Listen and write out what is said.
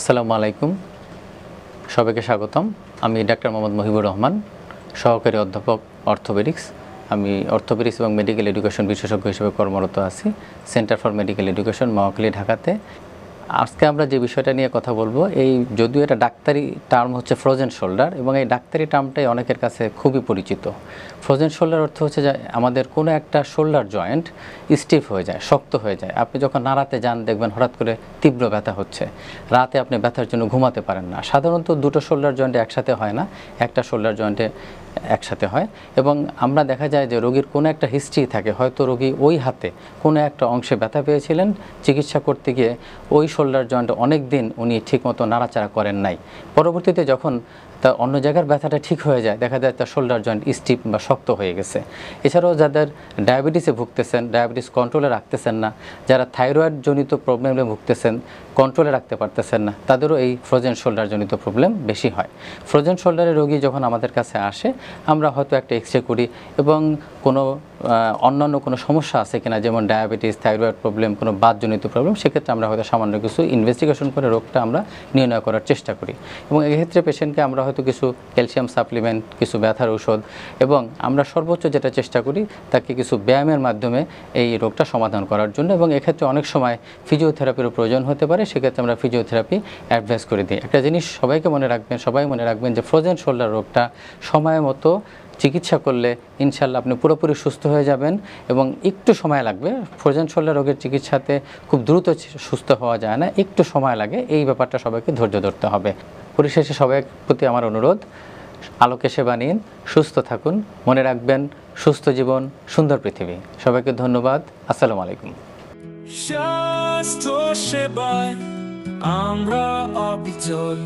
আসসালামু আলাইকুম, সবাইকে স্বাগতম। আমি ডাক্তার মোহাম্মদ মহিবুর রহমান, সহকারী অধ্যাপক অর্থোপেডিক্স। আমি অর্থোপেডিক্স এবং মেডিকেল এডুকেশন বিশেষজ্ঞ হিসেবে কর্মরত আছি centre for medical education, Mohakhali, ঢাকাতে। আজকে আমরা যে বিষয়টা নিয়ে কথা বলবো, যদিও এটা ডাক্তারি টার্ম হচ্ছে ফ্রোজেন শোল্ডার, এবং এই ডাক্তারি টার্মটাই অনেকের কাছে খুবই পরিচিত। ফ্রোজেন শোল্ডার অর্থ হচ্ছে যে আমাদের কোনো একটা শোল্ডার জয়েন্ট স্টিফ হয়ে যায়, শক্ত হয়ে যায়। আপনি যখন নাড়াতে যান দেখবেন হঠাৎ করে তীব্র ব্যথা হচ্ছে, রাতে আপনি ব্যথার জন্য ঘুমাতে পারেন না। সাধারণত দুটো শোল্ডার জয়েন্টে একসাথে হয় না, একটা শোল্ডার জয়েন্টে একসাথে হয়। এবং আমরা দেখা যায় যে রোগীর কোনো একটা হিস্ট্রি থাকে, হয়তো রোগী ওই হাতে কোনো একটা অংশে ব্যথা পেয়েছিলেন, চিকিৎসা করতে গিয়ে ওই শোল্ডার জয়েন্টে অনেক দিন উনি ঠিকমতো নাড়াচাড়া করেন নাই। পরবর্তীতে যখন তার অন্য জায়গার ব্যথাটা ঠিক হয়ে যায়, দেখা যায় তার শোল্ডার জয়েন্ট স্টিফ বা শক্ত হয়ে গেছে। এছাড়াও যাদের ডায়াবেটিসে ভুগতেছেন, ডায়াবেটিস কন্ট্রোলে রাখতেছেন না, যারা থাইরয়েড জনিত প্রবলেমে ভুগতেছেন, কন্ট্রোলে রাখতে পারতেছেন না, তাদেরও এই ফ্রোজেন শোল্ডার জনিত প্রবলেম বেশি হয়। ফ্রোজেন শোল্ডারের রোগী যখন আমাদের কাছে আসে, আমরা হয়তো একটা এক্সরে করি এবং কোনো অন্যান্য কোনো সমস্যা আছে কিনা, যেমন ডায়াবেটিস, থাইরয়েড প্রবলেম, কোনো বাতজনিত প্রবলেম, সেক্ষেত্রে আমরা হয়তো সামান্য কিছু ইনভেস্টিগেশন করে রোগটা আমরা নির্ণয় করার চেষ্টা করি। এবং এক্ষেত্রে পেশেন্টকে আমরা হয়তো কিছু ক্যালসিয়াম সাপ্লিমেন্ট, কিছু ব্যথার ঔষধ, এবং আমরা সর্বোচ্চ যেটা চেষ্টা করি তাকে কিছু ব্যায়ামের মাধ্যমে এই রোগটা সমাধান করার জন্য। এবং এক্ষেত্রে অনেক সময় ফিজিওথেরাপিরও প্রয়োজন হতে পারে, সেক্ষেত্রে আমরা ফিজিওথেরাপি অ্যাডভাইস করে দিই। একটা জিনিস সবাইকে সবাই মনে রাখবেন যে ফ্রোজেন শোল্ডার রোগটা সময় মতো চিকিৎসা করলে ইনশাল্লাহ আপনি পুরোপুরি সুস্থ হয়ে যাবেন, এবং একটু সময় লাগবে। ফ্রোজেন শোল্ডার রোগের চিকিৎসাতে খুব দ্রুত সুস্থ হওয়া যায় না, একটু সময় লাগে। এই ব্যাপারটা সবাইকে ধৈর্য ধরতে হবে। পরিশেষে সবার প্রতি আমার অনুরোধ, আলোকে সেবা নিন, সুস্থ থাকুন, মনে রাখবেন সুস্থ জীবন সুন্দর পৃথিবী। সবাইকে ধন্যবাদ। আসসালামু আলাইকুম। স্বাস্থ্য সেবায় আমরা অবিচল।